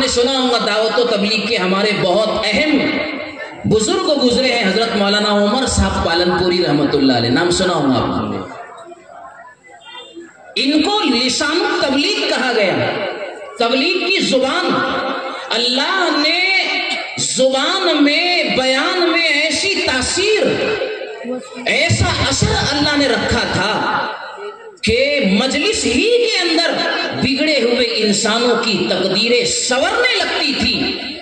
آپ نے سنا ہوگا دعوت و تبلیغ کے ہمارے بہت اہم بزرگ گزرے ہیں، حضرت مولانا عمر صاحب پالن پوری رحمۃ اللہ علیہ، نام سنا ہوگا آپ نے۔ ان کو لسان تبلیغ کہا گیا، تبلیغ کی زبان۔ اللہ نے زبان میں، بیان میں ایسی تاثیر، ایسا اثر اللہ نے رکھا تھا کہ مجلس ہی کے اندر بگڑے ہوئے انسانوں کی تقدیریں سنورنے لگتی تھی۔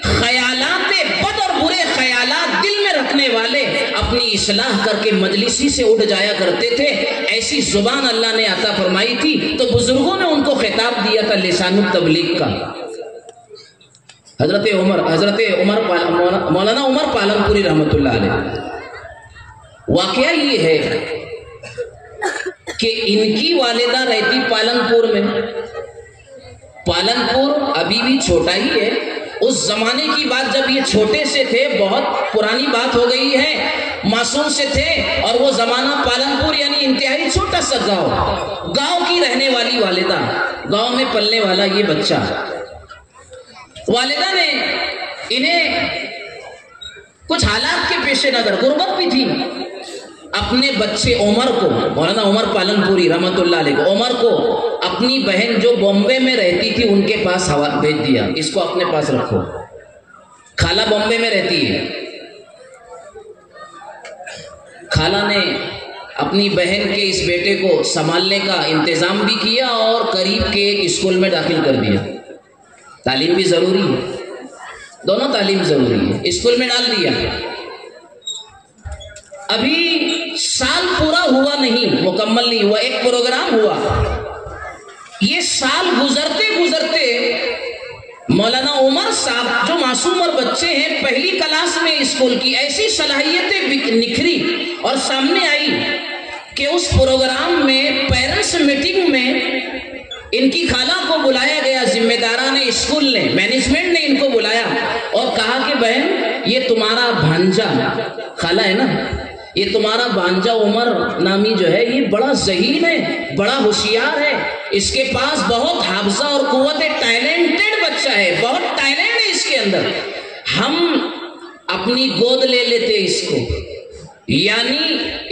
خیالات بد اور برے خیالات دل میں رکھنے والے اپنی اصلاح کر کے مجلس ہی سے اٹھ جایا کرتے تھے۔ ایسی زبان اللہ نے عطا فرمائی تھی، تو بزرگوں نے ان کو خطاب دیا تھا لسان التبلیغ کا۔ حضرت عمر مولانا عمر پالن پوری رحمۃ اللہ علیہ، واقعہ یہ ہے کہ ان کی والدہ رہتی پالن پور میں۔ پالن پور ابھی بھی چھوٹا ہی ہے، اس زمانے کی بات جب یہ چھوٹے سے تھے، بہت پرانی بات ہو گئی ہے، معصوم سے تھے، اور وہ زمانہ پالن پور یعنی انتہائی چھوٹا سا گاؤں کی رہنے والی والدہ، گاؤں میں پلنے والا یہ بچہ۔ والدہ نے انہیں کچھ حالات کے پیش نظر، غربت بھی تھی، اپنے بچے عمر کو، مولانا عمر پالن پوری رحمۃ اللہ علیہ کو، عمر کو اپنی بہن جو بامبے میں رہتی تھی ان کے پاس بھیج دیا، اس کو اپنے پاس رکھو۔ خالہ بامبے میں رہتی ہے، خالہ نے اپنی بہن کے اس بیٹے کو سنبھالنے کا انتظام بھی کیا اور قریب کے ایک اسکول میں داخل کر دیا۔ تعلیم بھی ضروری ہے، دونوں تعلیم ضروری ہے، اسکول میں ڈال دیا۔ ابھی سال پورا ہوا نہیں، مکمل نہیں ہوا، ایک پروگرام ہوا۔ یہ سال گزرتے گزرتے مولانا عمر صاحب جو معصوم اور بچے ہیں، پہلی کلاس میں اسکول کی ایسی صلاحیتیں نکھری اور سامنے آئی کہ اس پروگرام میں پیرنٹس میٹنگ میں ان کی خالہ کو بلایا گیا، ذمہ داران اسکول نے، مینجمنٹ نے ان کو بلایا اور کہا کہ بہن یہ تمہارا بھانجا، خالہ ہے نا، یہ تمہارا بھانجا عمر نامی جو ہے یہ بڑا ذہین ہے، بڑا ہوشیار ہے، اس کے پاس بہت حافظہ اور قوت ہے، ٹیلنٹڈ بچہ ہے، بہت ٹیلنٹ ہے اس کے اندر، ہم اپنی گود لے لیتے اس کو، یعنی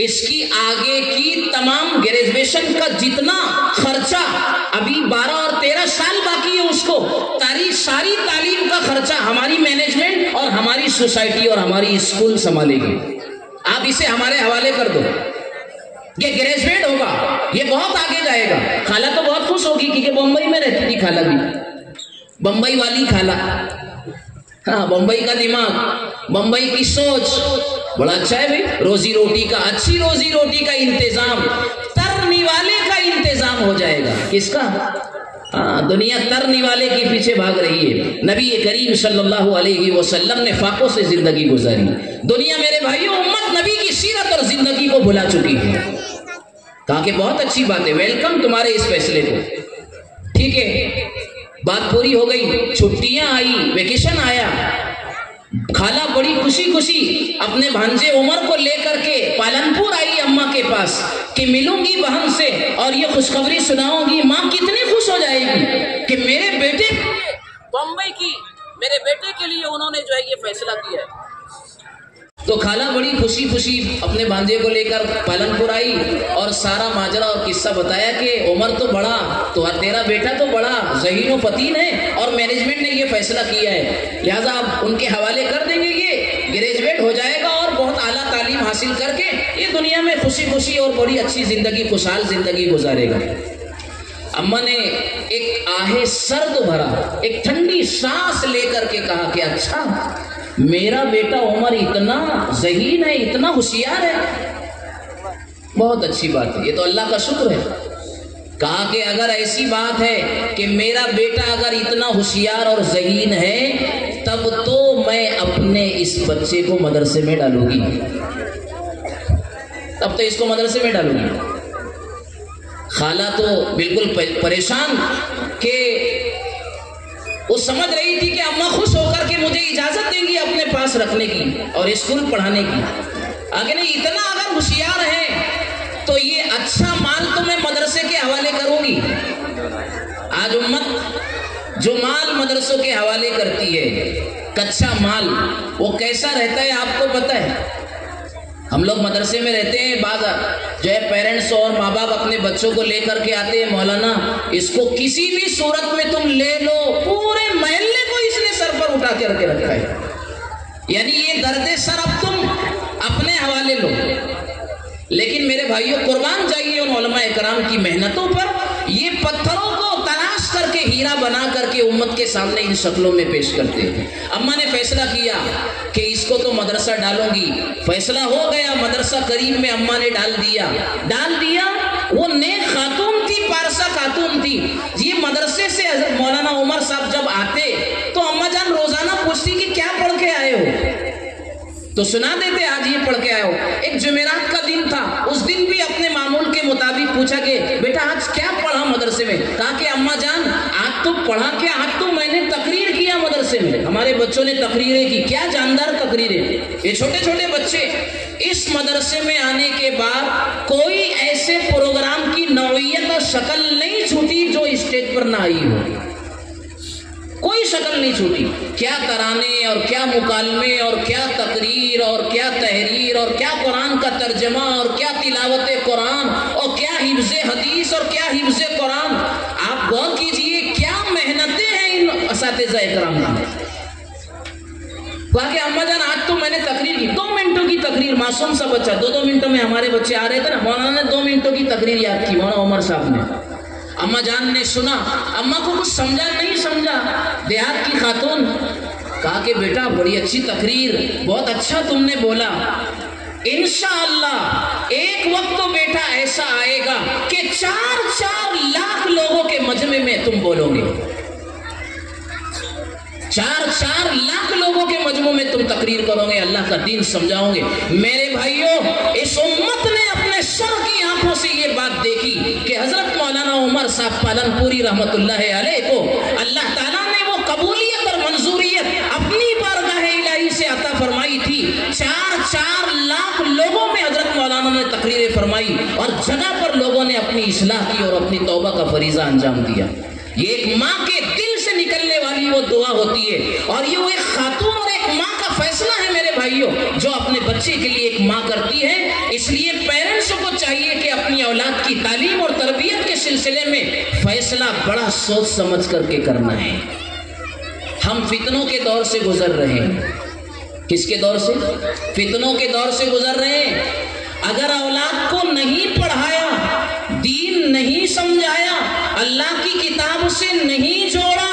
اس کی آگے کی تمام گریجویشن کا جتنا خرچہ، ابھی 12 اور 13 سال باقی ہے اس کو، ساری تعلیم کا خرچہ ہماری مینجمنٹ اور ہماری سوسائٹی اور ہماری اسکول سنبھالے گی، آپ اسے ہمارے حوالے کر دو، یہ گریجویٹ ہوگا، یہ بہت آگے جائے گا۔ خالہ تو بہت خوش ہوگی کیونکہ بمبئی میں رہتی تھی خالہ بھی، بمبئی والی خالہ، ہاں، بمبئی کا دماغ، بمبئی کی سوچ، بڑا اچھا ہے بھائی، روزی روٹی کا، اچھی روزی روٹی کا انتظام، ترنے والے کا انتظام ہو جائے گا، کس کا؟ دنیا ترنے والے کے پیچھے بھاگ رہی ہے، نبی کریم صلی اللہ علیہ وسلم نے فاقوں سے زندگی گزاری، دنیا میرے بھائیوں امت نبی کی سیرت اور زندگی کو بھلا چکی ہے۔ کہا کہ بہت اچھی بات ہے، ویلکم تمہارے اس فیصلے کو، ٹھیک ہے، بات پوری ہو گئی، چھٹیاں آئی، ویکیشن آیا، خالہ بڑی خوشی اپنے بھانجے عمر کو لے کر کے پالن پور آئی اماں کے پاس کہ ملوں گی بہن سے اور یہ خوشخبری سناؤں گی۔ ماں کتنی خوش ہو جائے گی کہ میرے بیٹے بمبئی کی، میرے بیٹے کے لیے انہوں نے جو ہے یہ فیصلہ کیا ہے۔ تو خالہ بڑی خوشی اپنے بھانجے کو لے کر پالن پور آئی اور سارا ماجرا اور قصہ بتایا کہ عمر تو بڑا، تو تیرا بیٹا تو بڑا ذہین و فتین ہے اور مینجمنٹ نے یہ فیصلہ کیا ہے، لہٰذا آپ ان کے حوالے کر دیں گے، یہ گریجویٹ ہو جائے گا اور بہت اعلیٰ تعلیم حاصل کر کے یہ دنیا میں خوشی اور بڑی اچھی زندگی، خوشحال زندگی گزارے گا۔ اماں نے ایک آہ سرد بھرا، ایک ٹھنڈی سانس لے کر کے کہا کہ اچھا میرا بیٹا عمر اتنا ذہین ہے، اتنا ہوشیار ہے، بہت اچھی بات ہے، یہ تو اللہ کا شکر ہے۔ کہا کہ اگر ایسی بات ہے کہ میرا بیٹا اگر اتنا ہوشیار اور ذہین ہے تب تو میں اپنے اس بچے کو مدرسے میں ڈالوں گی، تب تو اس کو مدرسے میں ڈالوں گی۔ خالہ تو بالکل پریشان کہ وہ سمجھ رہی تھی کہ اماں خوش ہو کر کے مجھے اجازت دیں گی اپنے پاس رکھنے کی اور اسکول پڑھانے کی، آگے نہیں، اتنا اگر ہوشیار ہے تو یہ اچھا مال تو میں مدرسے کے حوالے کروں گی۔ آج امت جو مال مدرسوں کے حوالے کرتی ہے، کچا مال، وہ کیسا رہتا ہے آپ کو پتہ ہے؟ ہم لوگ مدرسے میں رہتے ہیں، بعض جو ہے پیرنٹس اور ماں باپ اپنے بچوں کو لے کر کے آتے ہیں، مولانا اس کو کسی بھی صورت میں تم لے لو، پورے محلے کو اس نے سر پر اٹھا کے رکھا ہے، یعنی یہ درد سر اب تم اپنے حوالے لو۔ لیکن میرے بھائیوں قربان جائیے ان علماء کرام کی محنتوں پر، یہ پتھروں کو تلاش کر کے ہیرا بنا کر کے امت کے سامنے ان شکلوں میں پیش کرتے ہیں۔ اماں نے فیصلہ کیا کہ اس کو تو مدرسہ ڈالوں گی، فیصلہ ہو گیا، مدرسہ قریب میں اماں نے ڈال دیا۔ وہ نیک خاتون تھی، پارسا خاتون تھی، یہ مدرسے سے حضرت مولانا عمر صاحب جب آتے تو اماں جان روزانہ پوچھتی کہ کیا پڑھ کے آئے ہو، تو سنا دیتے آج یہ پڑھ کے آئے ہو۔ ایک جمعرات کا دن تھا، اس دن بھی اپنے معمول کے مطابق پوچھا کہ بیٹا آج کیا پڑھا مدرسے میں؟ کہا کہ اماں جان آج تو پڑھا کیا، آج تو میں نے تقریر کیا مدرسے میں، ہمارے بچوں نے تقریریں کی، کیا جاندار تقریریں۔ یہ چھوٹے چھوٹے بچے اس مدرسے میں آنے کے بعد کوئی ایسے پروگرام کی نوعیت اور شکل نہیں چھوٹی جو اسٹیج پر نہ آئی ہو، کوئی شکل نہیں چھوٹی، کیا ترانے اور کیا مکالمے اور کیا تقریر اور کیا تحریر اور کیا قرآن کا ترجمہ اور کیا تلاوت قرآن اور کیا حفظ حدیث اور کیا حفظ قرآن۔ آپ غور کیجئے کیا محنتیں ہیں ان اساتذہ اکرام نے۔ کہا کہ اماں جان آج تو میں نے تقریر کی، 2 منٹوں کی تقریر، معصوم سا بچہ، 2 منٹوں میں ہمارے بچے آ رہے تھے نا، مولانا نے 2 منٹوں کی تقریر یاد کی، مولانا عمر صاحب نے۔ اماں جان نے سنا، اماں کو کچھ سمجھا نہیں سمجھا، دیہات کی خاتون، کہا کہ بیٹا بڑی اچھی تقریر، بہت اچھا تم نے بولا، انشاءاللہ ایک وقت تو بیٹا ایسا آئے گا کہ 4 لاکھ لوگوں کے مجمع میں تم بولو گے، 4 لاکھ لوگوں کے مجمع میں تم تقریر کرو گے، اللہ کا دین سمجھاؤ گے۔ میرے بھائیوں اس امت نے اپنے سر کی آنکھوں سے یہ بات دیکھی کہ حضرت مولانا عمر صاحب پالن پوری رحمت اللہ علیہ کو اللہ تعالیٰ نے وہ قبولیت اور منظوریت اپنی بارگاہ الہی سے عطا فرمائی تھی۔ 4 لاکھ لوگوں میں حضرت مولانا نے تقریریں فرمائی اور جگہ پر لوگوں نے اپنی اصلاح کی اور اپنی توبہ کا فریضہ انجام دیا۔ یہ ایک ماں کے دل سے نکلنے والی وہ دعا ہوتی ہے، اور یہ وہ ایک خاتون اور ایک ماں کا فیصلہ ہے میرے بھائیوں جو اپنے بچے کے لیے ایک ماں کرتی ہے۔ اس لیے پیرنٹس کو چاہیے کہ اپنی اولاد کی تعلیم اور تربیت کے سلسلے میں فیصلہ بڑا سوچ سمجھ کر کے کرنا ہے۔ ہم فتنوں کے دور سے گزر رہے ہیں۔ کس کے دور سے؟ فتنوں کے دور سے گزر رہے ہیں۔ اگر اولاد کو نہیں پڑھایا، دین نہیں سمجھایا، اللہ کی کتاب سے نہیں جوڑا،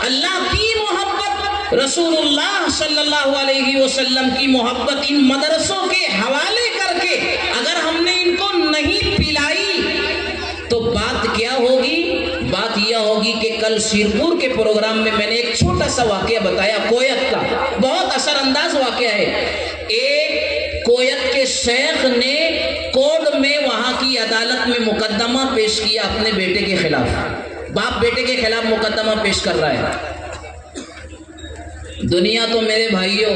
اللہ کی محبت، رسول اللہ صلی اللہ علیہ وسلم کی محبت ان مدرسوں کے حوالے کر کے اگر ہم نے ان کو نہیں پلائی تو بات کیا ہوگی؟ بات یہ ہوگی کہ کل شیرپور کے پروگرام میں میں نے ایک چھوٹا سا واقعہ بتایا، کویت کا، بہت اثر انداز واقعہ ہے۔ ایک کویت کے شیخ نے کورٹ میں وہاں کی عدالت میں مقدمہ پیش کیا اپنے بیٹے کے خلاف، باپ بیٹے کے خلاف مقدمہ پیش کر رہا ہے۔ دنیا تو میرے بھائیوں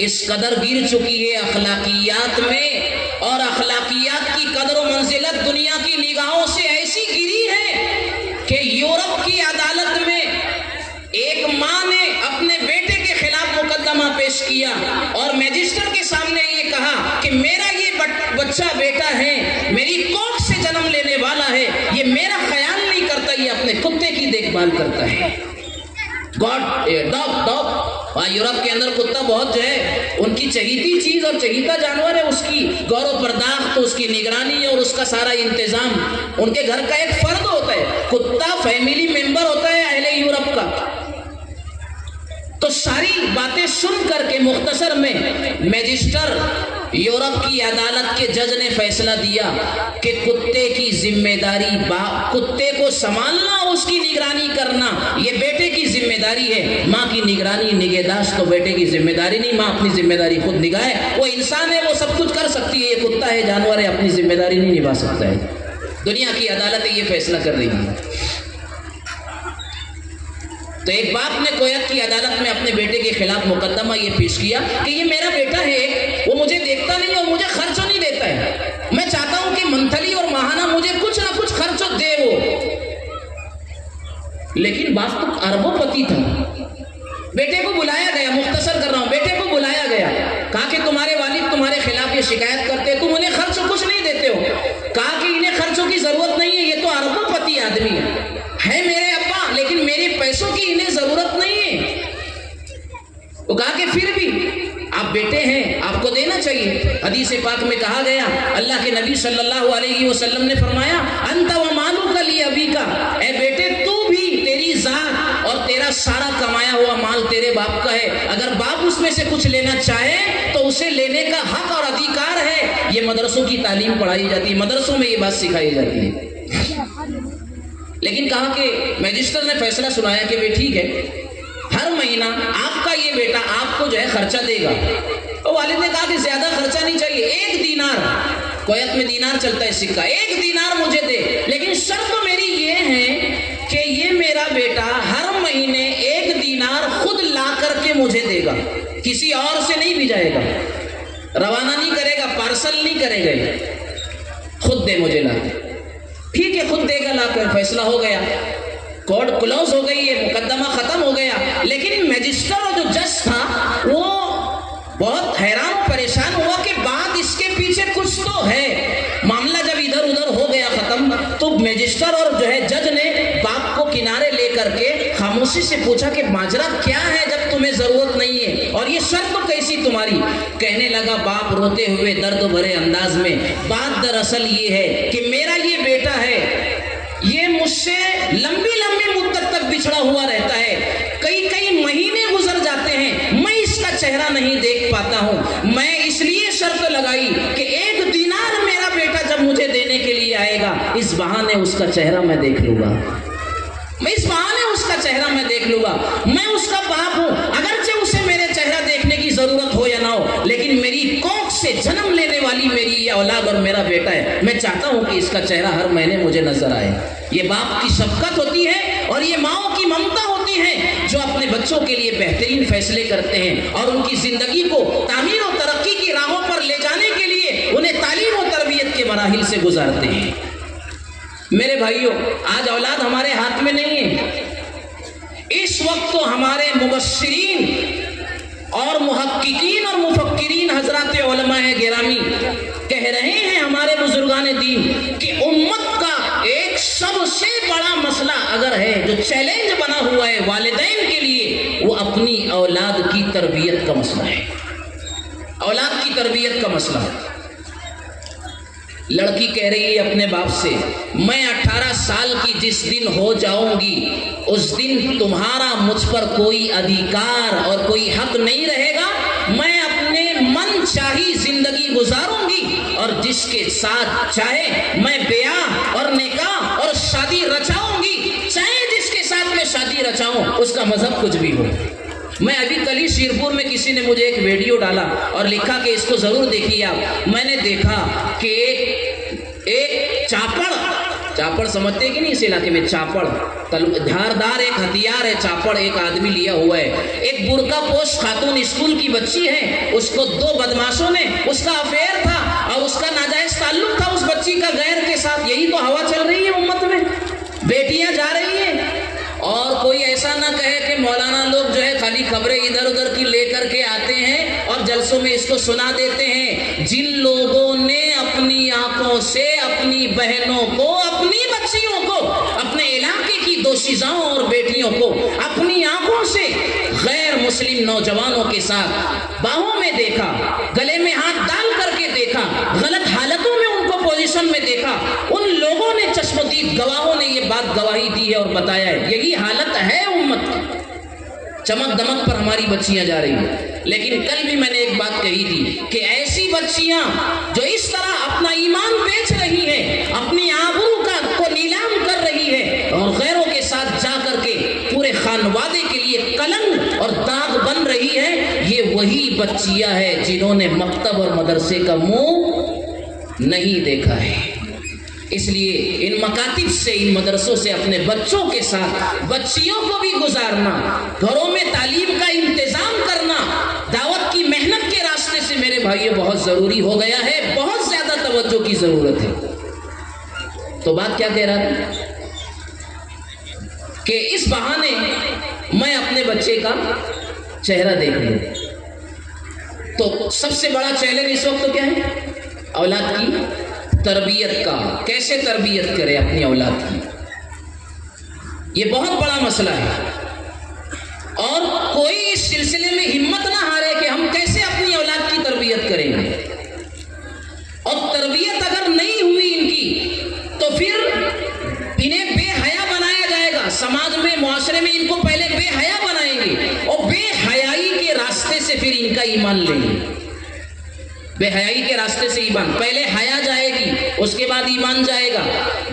اس قدر گر چکی ہے اخلاقیات میں، اور اخلاقیات کی قدر و منزلت دنیا کی نگاہوں سے ایسی گری ہے کہ یورپ کی عدالت میں ایک ماں نے اپنے بیٹے کے خلاف مقدمہ پیش کیا اور میجسٹر کے سامنے یہ کہا کہ میرا یہ بچہ بیٹا ہے، میری کوکھ سے جنم لینے والا ہے، یہ میرا خیال نہیں کرتا، یہ اپنے کتے کی دیکھ بھال کرتا ہے۔ ڈاگ یورپ کے اندر کتا بہت جو ہے ان کی چہیتی چیز اور چہیتا جانور ہے، اس کی غور و پرداخت، اس کی نگرانی اور اس کا سارا انتظام ان کے گھر کا ایک فرد ہوتا ہے، کتا فیملی ممبر ہوتا ہے اہل یورپ کا۔ تو ساری باتیں سن کر کے مختصر میں میجسٹر یورپ کی عدالت کے جج نے فیصلہ دیا کہ کتے کی ذمہ داری کتے کو سنبھالنا، اس کی نگرانی کرنا یہ بیٹے کی ذمہ داری ہے، ماں کی نگرانی نگہداشت تو بیٹے کی ذمہ داری نہیں، ماں اپنی ذمہ داری خود نگاہے، وہ انسان ہے وہ سب کچھ کر سکتی ہے، یہ کتا ہے جانور ہے اپنی ذمہ داری نہیں نبھا سکتا ہے۔ دنیا کی عدالتیں یہ فیصلہ کر رہی ہیں۔ تو ایک باپ نے کویت کی عدالت میں اپنے بیٹے کے خلاف مقدمہ یہ پیش کیا کہ یہ میرا بیٹا ہے، وہ مجھے دیکھتا نہیں اور مجھے خرچ نہیں دیتا ہے، میں چاہتا ہوں کہ منتھلی اور ماہانہ مجھے کچھ نہ کچھ خرچ دے وہ۔ لیکن باپ تو اربوں پتی تھا. بیٹے کو بلایا گیا, مختصر کر رہا ہوں, بیٹے کو بلایا گیا, کہا کہ تمہارے والد تمہارے خلاف یہ شکایت کرتے, تم انہیں خرچ کچھ نہیں دیتے ہو. کہا کہ انہیں خرچوں کی ضرورت نہیں ہے, یہ تو اربوں پتی آدمی ہے میرے ابا, لیکن میرے پیسوں کی انہیں ضرورت نہیں ہے. وہ کہا کہ پھر بھی آپ بیٹے ہیں, آپ کو دینا چاہیے. حدیث پاک میں کہا گیا, اللہ کے نبی صلی اللہ علیہ وسلم نے فرمایا, انت و مالک لابیک, اے بیٹے تو بھی, تیری ذات اور تیرا سارا کمایا ہوا مال تیرے باپ کا ہے. اگر باپ اس میں سے کچھ لینا چاہے تو اسے لینے کا حق اور ادھیکار ہے. یہ مدرسوں کی تعلیم پڑھائی جاتی ہے, مدرسوں میں یہ بات سکھائی جاتی ہے. لیکن کہا کہ میجسٹر نے فیصلہ سنایا کہ بھی ٹھیک ہے, ہر مہینہ آپ کا یہ بیٹا آپ کو جو ہے خرچہ دے گا. تو والد نے کہا کہ زیادہ خرچہ نہیں چاہیے, 1 دینار, کویت میں دینار چلتا ہے سکہ, 1 دینار مجھے دے, لیکن شرط میری یہ ہے کہ یہ میرا بیٹا ہر مہینے 1 دینار خود لا کر کے مجھے دے گا, کسی اور سے نہیں بھیجائے گا, روانہ نہیں کرے گا, پارسل نہیں کرے گا, خود دے مجھے لا کے. ٹھیک ہے, خود دے گا لا کر. فیصلہ ہو گیا, کورٹ کلوز ہو گئی ہے, مقدمہ ختم ہو گیا. لیکن میجسٹر اور جو جج تھا وہ بہت حیران پریشان ہوا کہ بات اس کے پیچھے کچھ تو ہے. معاملہ جب ادھر ادھر ہو گیا ختم, تو میجسٹر اور جو ہے جج نے باپ کو کنارے لے کر کے خاموشی سے پوچھا کہ ماجرا کیا ہے جب تمہیں ضرورت نہیں ہے, اور یہ شرط کیسی تمہاری. کہنے لگا باپ روتے ہوئے درد بھرے انداز میں, بات دراصل یہ ہے کہ میرا یہ بیٹا ہے, یہ مجھ سے لمبی لمبی مدت تک بچھڑا ہوا رہتا ہے, کئی مہینے گزر جاتے ہیں, میں اس کا چہرہ نہیں دیکھ پاتا ہوں. میں اس لیے شرط لگائی کہ 1 دینار میرا بیٹا جب مجھے دینے کے لیے آئے گا, اس بہانے اس کا چہرہ میں دیکھ لوں گا, میں اس بہانے اس کا چہرہ میں دیکھ لوں گا. میں اس کا باپ ہوں, اگرچہ اسے میرے چہرہ دیکھنے کی ضرورت ہو یا نہ ہو, لیکن میری کوکھ سے جنم لینے والی میری یہ اولاد اور میرا بیٹا ہے. میں چاہتا ہوں کہ اس کا چہرہ ہر مہینے مجھے نظر آئے. یہ باپ کی شفقت ہوتی ہے اور یہ ماؤں کی ممتا ہوتی ہے, جو اپنے بچوں کے لیے بہترین فیصلے کرتے ہیں اور ان کی زندگی کو تعمیر و ترقی کی راہوں پر لے جانے کے لیے انہیں تعلیم و تربیت کے مراحل سے گزارتے ہیں. میرے بھائیوں, آج اولاد ہمارے ہاتھ میں نہیں ہے. اس وقت تو ہمارے مبشرین اور محققین اور مفکرین حضرات علماء گرامی کہہ رہے ہیں, ہمارے بزرگان دین, کہ امت کا ایک سب سے بڑا مسئلہ اگر ہے, جو چیلنج بنا ہوا ہے والدین کے لیے, وہ اپنی اولاد کی تربیت کا مسئلہ ہے. اولاد کی تربیت کا مسئلہ ہے. لڑکی کہہ رہی ہے اپنے باپ سے, میں 18 سال کی جس دن ہو جاؤں گی, اس دن تمہارا مجھ پر کوئی ادھیکار اور کوئی حق نہیں رہے گا. میں اپنے من چاہی زندگی گزاروں گی, اور جس کے ساتھ چاہے میں بیاہ اور نکاح اور شادی رچاؤں گی, چاہے جس کے ساتھ میں شادی رچاؤں, اس کا مذہب کچھ بھی ہو. میں ابھی کل ہی شیرپور میں کسی نے مجھے ایک ویڈیو ڈالا اور لکھا کہ اس کو ضرور دیکھیے آپ. میں نے دیکھا کہ ایک چاپڑ سمجھتے کہ نہیں اس علاقے میں, چاپڑ دھاردار ایک ہتھیار ہے, چاپڑ ایک آدمی لیا ہوا ہے. ایک برقع پوش خاتون اسکول کی بچی ہے, اس کو 2 بدماشوں نے, اس کا افیئر تھا اور اس کا ناجائز تعلق تھا اس بچی کا غیر کے ساتھ. یہی تو ہوا چل رہی ہے امت میں, بیٹیاں جا رہی ہیں. اور کوئی ایسا نہ کہے کہ مولانا لوگ جو ہے خالی خبریں ادھر ادھر کی لے کر کے آتے ہیں اور جلسوں میں اس کو سنا دیتے ہیں. جن لوگوں نے اپنی آنکھوں سے اپنی بہنوں کو, اپنی بچیوں کو, اپنے علاقے کی دوشیزاؤں اور بیٹیوں کو اپنی آنکھوں سے غیر مسلم نوجوانوں کے ساتھ باہوں میں دیکھا, گلے میں ہاتھ ڈال کر کے دیکھا, غلط حالتوں میں ان کو پوزیشن میں دیکھا, ان لوگوں نے چشمدید گواہوں نے یہ بات گواہی دی ہے اور بتایا ہے. یہی حالت ہے امت کی. چمک دمک پر ہماری بچیاں جا رہی ہیں. لیکن کل بھی میں نے ایک بات کہی تھی کہ ایسی بچیاں جو اس طرح اپنا ایمان بیچ رہی ہیں, اپنی آبرو کو نیلام کر رہی ہے اور غیروں کے ساتھ جا کر کے پورے خانوادے کے لیے کلنک اور داغ بن رہی ہے, یہ وہی بچیاں ہیں جنہوں نے مکتب اور مدرسے کا منہ نہیں دیکھا ہے. اس لیے ان مکاتب سے, ان مدرسوں سے اپنے بچوں کے ساتھ بچیوں کو بھی گزارنا, گھروں میں تعلیم کا انتظام کرنا, دعوت کی محنت کے راستے سے میرے بھائیوں بہت ضروری ہو گیا ہے. بہت زیادہ توجہ کی ضرورت ہے. تو بات کیا کہہ رہا تھا کہ اس بہانے میں اپنے بچے کا چہرہ دیکھ لوں. تو سب سے بڑا چیلنج اس وقت کیا ہے؟ اولاد کی تربیت کا. کیسے تربیت کرے اپنی اولاد کی، یہ بہت بڑا مسئلہ ہے. اور کوئی اس سلسلے میں ہمت نہ ہارے کہ ہم کیسے اپنی اولاد کی تربیت کریں گے. اور تربیت اگر نہیں ہوئی ان کی تو پھر انہیں بے حیا بنایا جائے گا. سماج میں، معاشرے میں ان کو پہلے بے حیا بنائیں گے اور بے حیائی کے راستے سے پھر ان کا ایمان لیں گے. بے حیائی کے راستے سے ایمان، پہلے حیا جائے گی اس کے بعد ایمان جائے گا.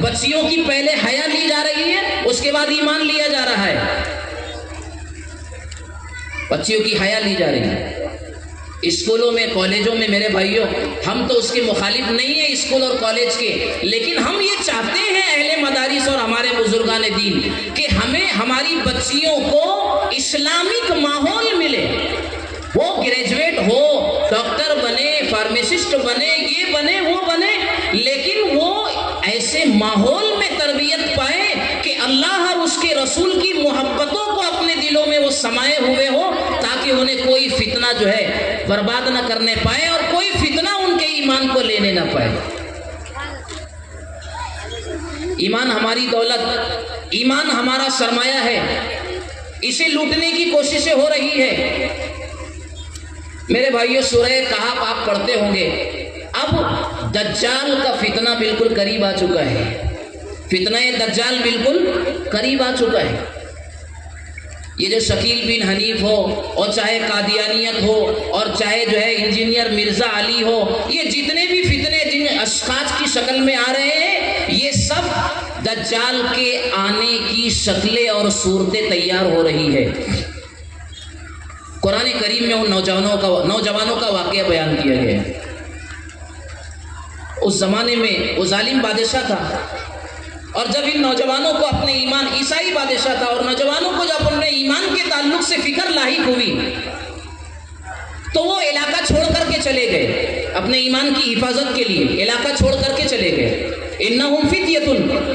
بچیوں کی پہلے حیا لی جا رہی ہے اس کے بعد ایمان لیا جا رہا ہے. بچیوں کی حیا لی جا رہی ہے. اسکولوں میں، کالجوں میں میرے بھائیوں، ہم تو اس کے مخالف نہیں ہیں اسکول اور کالج کے، لیکن ہم یہ چاہتے ہیں اہل مدارس اور ہمارے بزرگان دین کہ ہمیں ہماری بچیوں کو اسلامک ماحول ملے. وہ گریجویٹ ہو، ڈاکٹر بنے، فارمیسسٹ بنے، یہ بنے وہ بنے، لیکن وہ ایسے ماحول میں تربیت پائے کہ اللہ اور اس کے رسول کی محبتوں کو اپنے دلوں میں وہ سمائے ہوئے ہو، تاکہ انہیں کوئی فتنہ جو ہے برباد نہ کرنے پائے اور کوئی فتنہ ان کے ایمان کو لینے نہ پائے. ایمان ہماری دولت، ایمان ہمارا سرمایہ ہے، اسے لوٹنے کی کوششیں ہو رہی ہے. میرے بھائیوں، سورہ کہف آپ پڑھتے ہوں گے. اب دجال کا فتنہ بالکل قریب آ چکا ہے. فتنہ دجال بالکل قریب آ چکا ہے. یہ جو شکیل بن حنیف ہو، اور چاہے قادیانیت ہو، اور چاہے جو ہے انجینئر مرزا علی ہو، یہ جتنے بھی فتنے جن اشخاص کی شکل میں آ رہے ہیں، یہ سب دجال کے آنے کی شکلیں اور صورتیں تیار ہو رہی ہے. قرآن کریم میں ان نوجوانوں کا واقعہ بیان کیا گیا ہے. اس زمانے میں وہ ظالم بادشاہ تھا، اور جب ان نوجوانوں کو اپنے ایمان، عیسائی بادشاہ تھا، اور نوجوانوں کو جب اپنے ایمان کے تعلق سے فکر لاحق ہوئی تو وہ علاقہ چھوڑ کر کے چلے گئے. اپنے ایمان کی حفاظت کے لیے علاقہ چھوڑ کر کے چلے گئے. انہم فتیۃ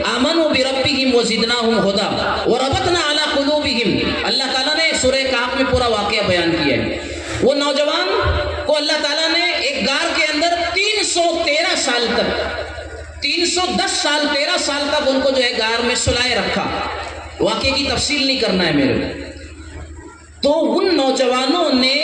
آمنوا بربہم وزدناہم ھدی وربطنا علی قلوبہم. اللہ تعالیٰ نے سورہ کہف میں پورا واقعہ بیان کیا ہے. وہ نوجوان کو اللہ تعالیٰ نے ایک غار کے اندر 313 سال تک، 310 سال 13 سال تک ان کو جو ہے غار میں سلائے رکھا. واقعے کی تفصیل نہیں کرنا ہے میرے. تو ان نوجوانوں نے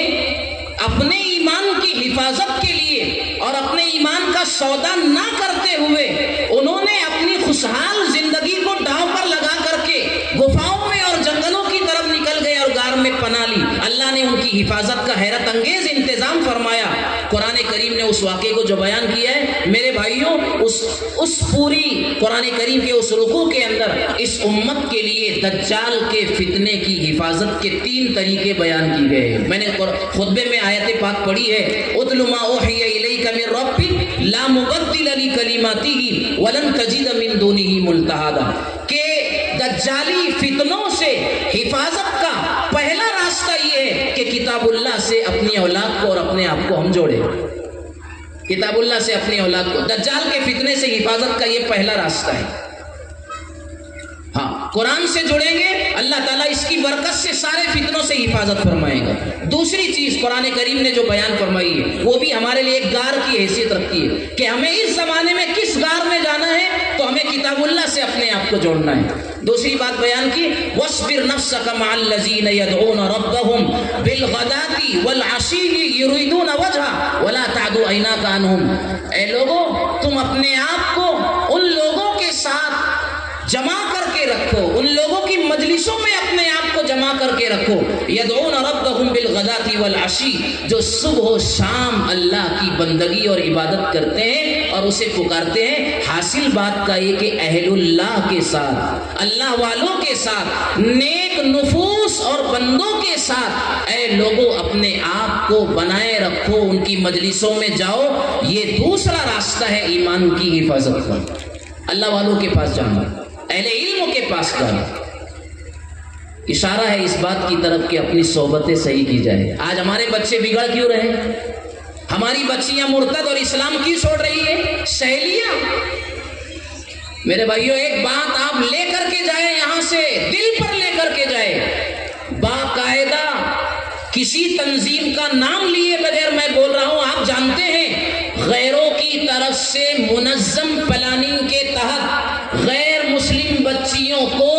اپنے ایمان کی حفاظت کے لیے اور اپنے ایمان کا سودا نہ کرتے ہوئے انہوں نے اپنی خوشحال زندگی کو داؤ پر لگا کر کے گفاؤں میں اور جنگلوں کی طرف نکل گئے اور غار میں پناہ لی. اللہ نے ان کی حفاظت کا حیرت انگیز انتظام فرمایا. قرآن کریم نے اس واقعے کو جو بیان کیا ہے میرے بھائیوں، اس پوری قرآن کریم کے اس رکوع کے اندر اس امت کے لیے دجال کے فتنے کی حفاظت کے 3 طریقے بیان کی گئے ہیں. میں نے خطبے میں آیت پاک پڑھی ہے، اتل ما اوحی الیک من ربک لا مبدل لکلماتہ ولن تجد من دونہ ملتحدا. کہ دجالی فتنوں سے حفاظت کا پہلا راستہ یہ ہے کہ کتاب اللہ سے اپنی اولاد کو اور اپنے آپ کو ہم جوڑیں. کتاب اللہ سے اپنی اولاد کو، دجال کے فتنے سے حفاظت کا یہ پہلا راستہ ہے. ہاں، قرآن سے جڑیں گے اللہ تعالیٰ اس کی برکت سے سارے فتنوں سے حفاظت فرمائے گا. دوسری چیز قرآن کریم نے جو بیان فرمائی ہے وہ بھی ہمارے لیے ایک غار کی حیثیت رکھتی ہے کہ ہمیں اس زمانے میں کس غار میں جانا ہے تو ہمیں کتاب اللہ سے اپنے آپ کو جوڑنا ہے. دوسری بات بیان کی، وَاصْبِرْ نَفْسَكَ مَعَ الَّذِينَ يَدْعُونَ رَبَّهُمْ بِالْغَدَاةِ وَالْعَشِيِّ يُرِيدُونَ وَجْهَهُ وَلَا تَعْدُ عَيْنَاكَ عَنْهُمْ. اے لوگوں، تم اپنے آپ کو ان لوگوں کے ساتھ جمع کر کے رکھو، ان لوگوں کی مجلسوں میں اپنے آپ کو جمع کر کے رکھو. یدعون ربهم بالغداة والعشی، جو صبح و شام اللہ کی بندگی اور عبادت کرتے ہیں اور اسے پکارتے ہیں. حاصل بات کا یہ کہ اہل اللہ کے ساتھ، اللہ والوں کے ساتھ، نیک نفوس اور بندوں کے ساتھ اے لوگوں اپنے آپ کو بنائے رکھو، ان کی مجلسوں میں جاؤ. یہ دوسرا راستہ ہے ایمان کی حفاظت کا. اللہ والوں کے پاس جانا، اہل علم کے پاس جانا. اشارہ ہے اس بات کی طرف کہ اپنی صحبتیں صحیح کی جائے. آج ہمارے بچے بگڑ کیوں رہے ہیں؟ ہماری بچیاں مرتد اور اسلام کیوں چھوڑ رہی ہے؟ سہیلیاں. میرے بھائیوں، ایک بات آپ لے کر کے جائیں یہاں سے دل پر لے کر کے جائے. باقاعدہ کسی تنظیم کا نام لیے بغیر میں بول رہا ہوں، آپ جانتے ہیں غیروں کی طرف سے منظم پلاننگ کے تحت غیر مسلم بچیوں کو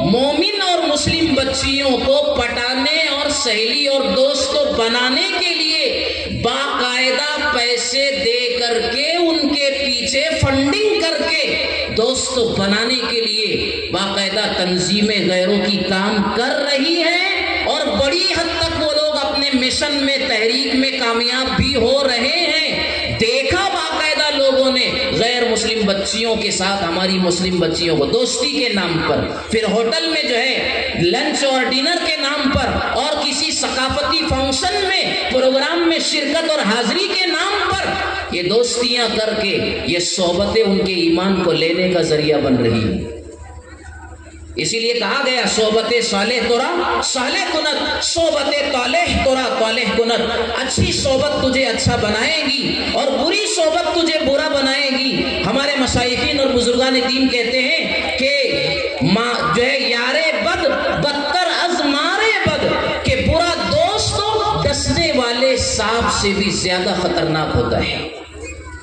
مومن اور مسلم بچیوں کو پٹانے اور سہیلی اور دوست بنانے کے لیے باقاعدہ پیسے دے کر کے ان کے پیچھے فنڈنگ کر کے دوست بنانے کے لیے باقاعدہ تنظیمیں غیروں کی کام کر رہی ہیں، اور بڑی حد تک وہ لوگ اپنے مشن میں تحریک میں کامیاب بھی ہو رہے ہیں. دیکھا باقاعدہ لوگوں نے غیر مسلم بچیوں کے ساتھ ہماری مسلم بچیوں کو دوستی کے نام پر، پھر ہوٹل میں جو ہے لنچ اور ڈنر کے نام پر، اور کسی ثقافتی فنکشن میں پروگرام میں شرکت اور حاضری کے نام پر یہ دوستیاں کر کے یہ صحبتیں ان کے ایمان کو لینے کا ذریعہ بن رہی ہیں. اسی لیے کہا گیا صحبت صالح تورا صالح کنت، صحبت طالح تورا طالح کنت. اچھی صحبت تجھے اچھا بنائے گی اور بری صحبت تجھے برا بنائے گی. ہمارے مشائخین اور بزرگان دین کہتے ہیں کہ جو ہے یار بد بدتر از مارے بد، کہ برا دوست ڈسنے والے سانپ سے بھی زیادہ خطرناک ہوتا ہے.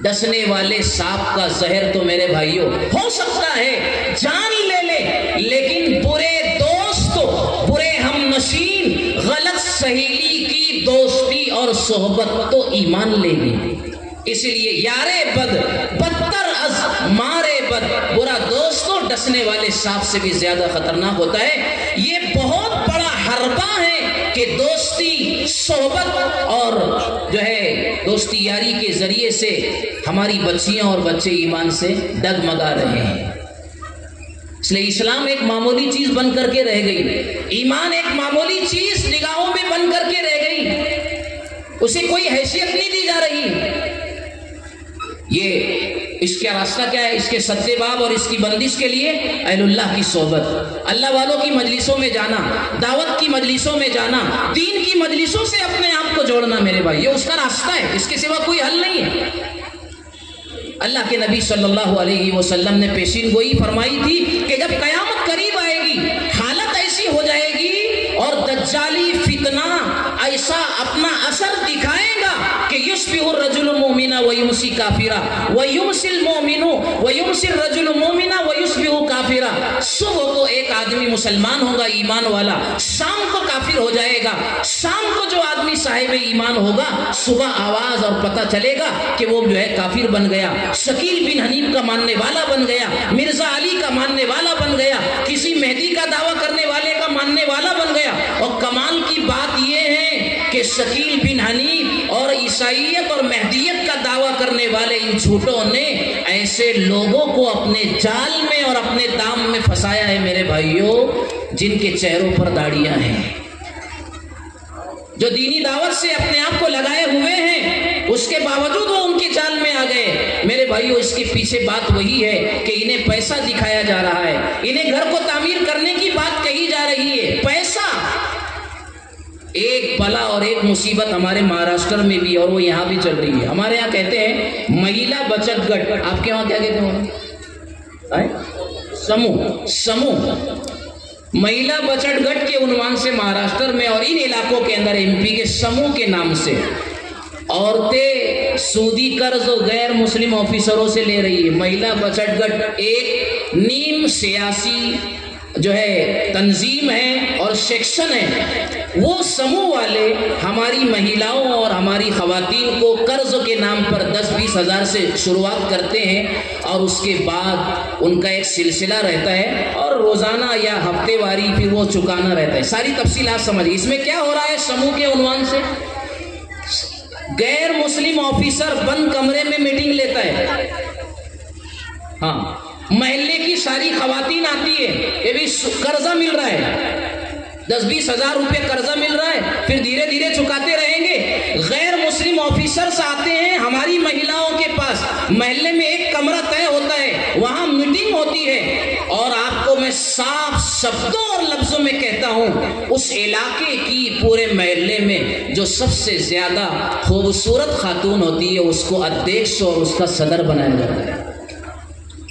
ڈسنے والے سانپ کا زہر تو میرے بھائیوں ہو سکتا ہے جان لے لے، لیکن برے دوست، برے ہم نشین، غلط سہیلی کی دوستی اور صحبت تو ایمان لے گی. اسی لیے یارے بد بدتر از مارے بد، برا دوستوں ڈسنے والے سانپ سے بھی زیادہ خطرناک ہوتا ہے. یہ بہت بڑا حربہ ہے کہ دوستی، صحبت اور جو ہے دوستی یاری کے ذریعے سے ہماری بچیاں اور بچے ایمان سے ڈگمگا رہے ہیں. اس لیے اسلام ایک معمولی چیز بن کر کے رہ گئی، ایمان ایک معمولی چیز نگاہوں میں بن کر کے رہ گئی، اسے کوئی حیثیت نہیں دی جا رہی. یہ اس کا راستہ کیا ہے؟ اس کے سدے باب اور اس کی بندش کے لیے اہل اللہ کی صحبت، اللہ والوں کی مجلسوں میں جانا، دعوت کی مجلسوں میں جانا، دین کی مجلسوں سے اپنے آپ کو جوڑنا. میرے بھائی یہ اس کا راستہ ہے، اس کے سوا کوئی حل نہیں ہے. اللہ کے نبی صلی اللہ علیہ وسلم نے پیشین گوئی فرمائی تھی کہ جب قیامت قریب آئے گی حالت ایسی ہو جائے گی اور دجالی فتنہ ایسا اپنا اثر دکھائے گا کہ یصبح الرجل مؤمنا ویمسی کافرا ویمسی المؤمن ویمسی الرجل مؤمنا ویصبح کافرا. صبح کو ایک آدمی مسلمان ہوگا ایمان والا، شام کو کافر ہو جائے گا. شام کو جو آدمی صاحب ایمان ہوگا صبح آواز اور پتہ چلے گا کہ وہ جو ہے کافر بن گیا، شکیل بن حنیف کا ماننے والا بن گیا، مرزا علی کا ماننے والا بن گیا، کسی مہدی کا دعویٰ کرنے والے کا ماننے والا بن گیا. اور کمال کی بات یہ ہے کہ شکیل بن حنیف اور عیسائیت اور مہدیت کا دعویٰ کرنے والے ان جھوٹوں نے ایسے لوگوں کو اپنے جال میں اور اپنے دام میں پھنسایا ہے میرے بھائیوں، جن کے چہروں پر داڑیاں ہیں، جو دینی دعوت سے اپنے آپ کو لگائے ہوئے ہیں، اس کے باوجود وہ ان کے جال میں آ گئے. میرے بھائیوں اس کے پیچھے بات وہی ہے کہ انہیں پیسہ دکھایا جا رہا ہے، انہیں گھر کو تعمیر کرنے کی بات کہی جا رہی ہے. پیسہ ایک بلا اور ایک مصیبت ہمارے مہاراشٹر میں بھی اور وہ یہاں بھی چل رہی ہے. ہمارے یہاں کہتے ہیں مہیلا بچت گٹ، آپ کے وہاں کیا کہتے ہیں؟ سموہ مہیلا بچت گٹ کے عنوان سے مہاراشٹر میں اور ان علاقوں کے اندر ایم پی کے سموہ کے نام سے عورتیں سودی قرض غیر مسلم آفیسروں سے لے رہی ہے. مہیلا بچت گٹ ایک نیم سیاسی جو ہے تنظیم ہے اور سیکشن ہے. وہ سموہ والے ہماری مہیلاؤں اور ہماری خواتین کو قرض کے نام پر 10-20 ہزار سے شروعات کرتے ہیں اور اس کے بعد ان کا ایک سلسلہ رہتا ہے اور روزانہ یا ہفتے واری پھر وہ چکانا رہتا ہے. ساری تفصیلات سمجھیں. اس میں کیا ہو رہا ہے؟ سموہ کے عنوان سے غیر مسلم آفیسر بند کمرے میں میٹنگ لیتا ہے، ہاں محلے کی ساری خواتین آتی ہے، یہ بھی قرضہ مل رہا ہے، 10-20 ہزار روپے قرضہ مل رہا ہے، پھر دھیرے دھیرے چکاتے رہیں گے. غیر مسلم آفیسرز آتے ہیں ہماری مہیلاؤں کے پاس، محلے میں ایک کمرہ طے ہوتا ہے، وہاں میٹنگ ہوتی ہے اور آپ کو میں صاف شبدوں اور لفظوں میں کہتا ہوں اس علاقے کی پورے محلے میں جو سب سے زیادہ خوبصورت خاتون ہوتی ہے اس کو ادھیکش اور اس کا صدر بنایا جاتا ہے.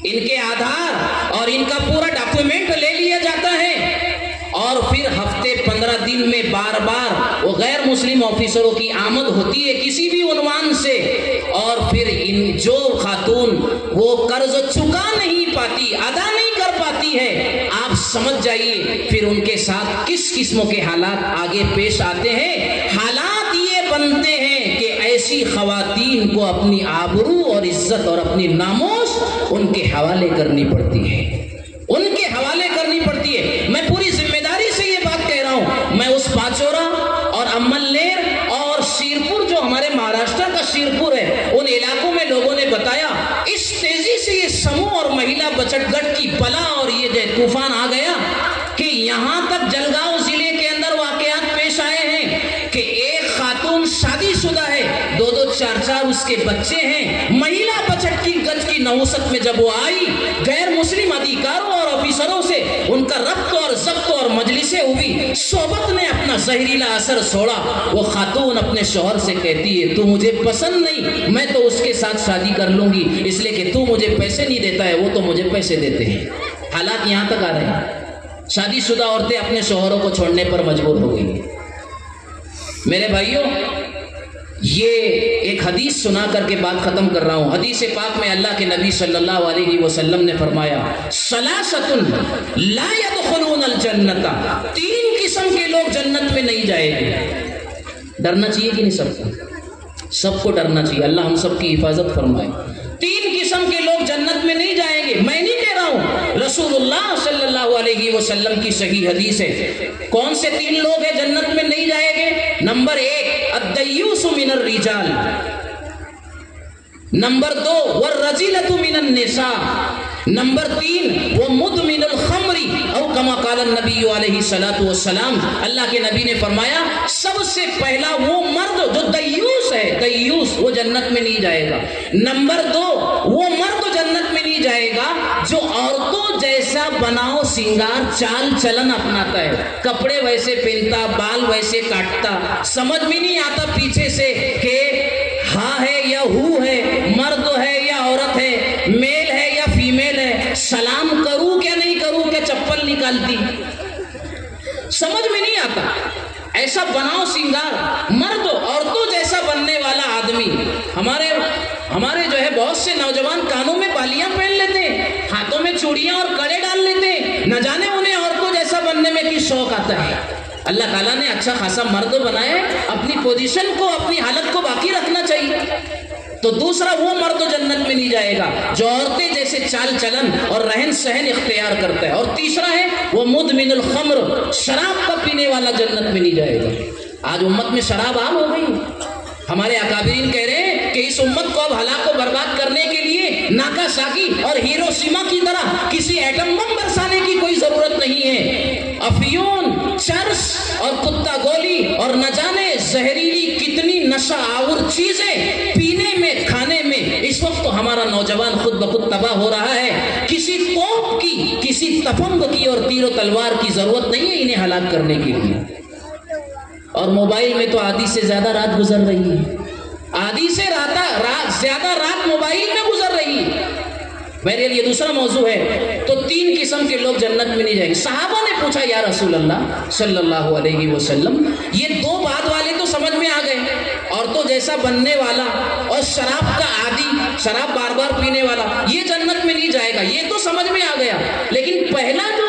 ان کے آدھار اور ان کا پورا ڈاکومنٹ لے لیا جاتا ہے خواتین میں بار بار وہ غیر مسلم آفیسروں کی آمد ہوتی ہے کسی بھی عنوان سے، اور پھر ان جو خاتون وہ قرض چکا نہیں پاتی، ادا نہیں کر پاتی ہے، آپ سمجھ جائیے پھر ان کے ساتھ کس قسم کے حالات آگے پیش آتے ہیں۔ حالات یہ بنتے ہیں کہ ایسی خواتین کو اپنی آبرو اور عزت اور اپنی ناموس ان کے حوالے کرنی پڑتی ہے، ان کے حوالے کرنی پڑتی ہے۔ میں پوری ذمہ داری سے یہ بات کہہ رہا ہوں، میں اس پاچورا اور امل نیر اور شیرپور جو ہمارے مہاراشٹر کا شیرپور ہے، ان علاقوں میں لوگوں نے بتایا اس تیزی سے یہ سموہ اور مہیلا بچت گٹ کی بلا اور یہ جو طوفان آ گیا کہ یہاں تک جلگاؤں ضلع کے اندر واقعات پیش آئے ہیں کہ ایک خاتون شادی شدہ ہے، دو دو چار چار اس کے بچے ہیں، مہیلا بچت کی گٹ کی نوست میں جب وہ آئی، غیر مسلم ادھیکاروں اور آفیسروں سے ان کا ربط اور ضبط اور مجلسیں ہوئی، صحبت نے اپنا زہریلا اثر چھوڑا، وہ خاتون اپنے شوہر سے کہتی ہے تو مجھے پسند نہیں، میں تو اس کے ساتھ شادی کر لوں گی اس لیے کہ تو مجھے پیسے نہیں دیتا ہے، وہ تو مجھے پیسے دیتے ہیں۔ حالات یہاں تک آ رہے ہیں، شادی شدہ عورتیں اپنے شوہروں کو چھوڑنے پر مجبور ہو گئی۔ میرے بھائیوں، یہ ایک حدیث سنا کر کے بات ختم کر رہا ہوں۔ حدیث پاک میں اللہ کے نبی صلی اللہ علیہ وسلم نے فرمایا ثلاثۃ لا يدخلون الجنۃ، تین قسم کے لوگ جنت میں نہیں جائیں گے۔ ڈرنا چاہیے کہ نہیں؟ سب کو ڈرنا چاہیے، اللہ ہم سب کی حفاظت فرمائے۔ تین قسم کے لوگ جنت میں نہیں جائیں گے، میں نہیں کہہ رہا ہوں، رسول اللہ صلی اللہ علیہ وسلم کی صحیح حدیث ہے۔ کون سے تین لوگ ہیں جنت میں نہیں جائیں گے؟ نمبر ایک الدیوس من الرجال، نمبر دو والرجلۃ من النساء، نمبر تین وہ مدمن الخمر او کما قال النبی علیہ الصلوۃ والسلام، اللہ کے نبی نے فرمایا سب سے پہلا وہ مرد جو دیوس ہے، دیوس وہ جنت میں نہیں جائے گا۔ نمبر دو وہ مرد جنت میں نہیں جائے گا جو عورتوں جیسا بناؤ سنگار چال چلن اپناتا ہے، کپڑے ویسے پہنتا، بال ویسے کاٹتا، سمجھ میں نہیں آتا پیچھے سے کہ ہاں ہے یا ہو ہے، مرد ہے یا عورت ہے، میل ہے یا فیمیل ہے، سلام کروں کیا نہیں کروں کیا چپل نکالتی، سمجھ میں نہیں آتا۔ ایسا بناؤ سنگار مرد عورتوں جیسا بننے والا آدمی، ہمارے جو ہے بہت سے نوجوان کانوں میں بالیاں پہن لیتے ہیں، ہاتھوں میں چوڑیاں اور کڑے ڈال لیتے ہیں، نہ جانے انہیں عورتوں جیسا بننے میں کس شوق آتا ہے۔ اللہ تعالیٰ نے اچھا خاصا مرد بنایا ہے، اپنی پوزیشن کو اپنی حالت کو باقی رکھنا چاہیے۔ تو دوسرا وہ مرد جنت میں نہیں جائے گا جو عورتیں جیسے چال چلن اور رہن سہن اختیار کرتا ہے، اور تیسرا ہے وہ مدمن الخمر، شراب کا پینے والا جنت میں نہیں جائے گا۔ آج امت میں شراب عام ہو گئی، ہمارے اکابرین کہہ رہے ہیں کہ اس امت کو اب ہلاک و برباد کرنے کے لیے ناکا ساکی اور ہیروشیما کی طرح کسی ایٹم بم برسانے کی کوئی ضرورت نہیں ہے۔ افیون، چرس اور کتا گولی اور نہ جانے زہریلی کتنی نشہ آور چیزیں پینے میں کھانے میں اس وقت تو ہمارا نوجوان خود بخود تباہ ہو رہا ہے۔ کسی توپ کی، کسی تفنگ کی اور تیر و تلوار کی ضرورت نہیں ہے انہیں ہلاک کرنے کے لیے۔ اور موبائل میں تو آدھی سے زیادہ رات گزر رہی ہے، آدھی سے زیادہ رات موبائل میں گزر رہی ہے۔ میرے لیے دوسرا موضوع ہے۔ تو تین قسم کے لوگ جنت میں نہیں جائیں گے۔ صحابہ نے پوچھا یا رسول اللہ صلی اللہ علیہ وسلم، یہ دو بعد والے تو سمجھ میں آ گئے، عورتوں جیسا بننے والا اور شراب کا عادی، شراب بار بار پینے والا، یہ جنت میں نہیں جائے گا، یہ تو سمجھ میں آ گیا، لیکن پہلا جو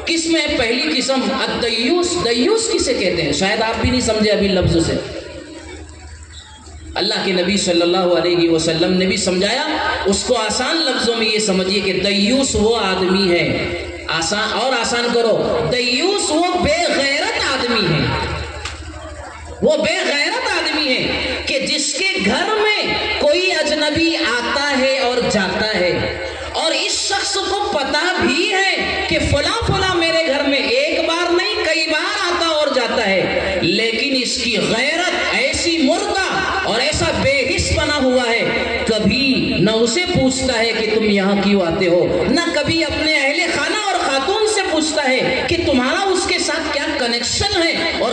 قسم ہے، پہلی قسم الدیوس، دیوس کسے کہتے ہیں شاید آپ بھی نہیں سمجھے ابھی لفظ سے۔ اللہ کے نبی صلی اللہ علیہ وسلم نے بھی سمجھایا، اس کو آسان لفظوں میں یہ سمجھیے کہ دیوس وہ آدمی ہے، آسان کرو، دیوس وہ بے غیرت آدمی ہے، وہ بے غیرت آدمی ہے کہ جس کے گھر میں کوئی اجنبی آتا ہے اور جاتا ہے اور اس شخص کو پتا بھی ہے کہ فلاں میرے گھر میں ایک بار نہیں کئی بار آتا اور جاتا ہے، لیکن اس کی غیرت ایسی مردہ اور ایسا بے حس بنا ہوا ہے، کبھی نہ اسے پوچھتا ہے کہ تم یہاں کیوں آتے ہو، نہ کبھی اپنے اہل خانہ اور خاتون سے پوچھتا ہے کہ تمہارا اس کے ساتھ کیا کنیکشن ہے اور